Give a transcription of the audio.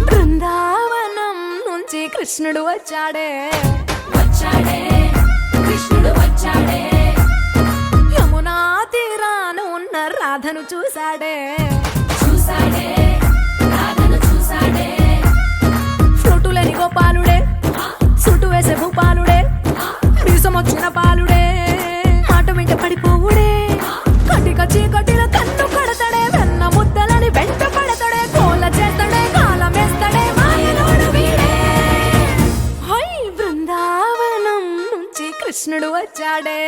బృందావనం నుంచి కృష్ణుడు వచ్చాడే కృష్ణుడు వచ్చాడే యమునా తీరాన ఉన్న రాధను చూశాడే రాధను చూశాడే ఫ్రూటులేని గోపాలుడే సుటు వేసే భూపాలుడే వీసమొచ్చిన పాలుడే మాట వెంట పడిపోవుడే కటిక చీకటిల కన్ను కడతాడే వెన్న ముద్దలని వెంట పడతాడే కోల చేస్తాడే కాలమేస్తాడే మాయలోడు వీడే హై బృందావనం నుంచి కృష్ణుడు వచ్చాడే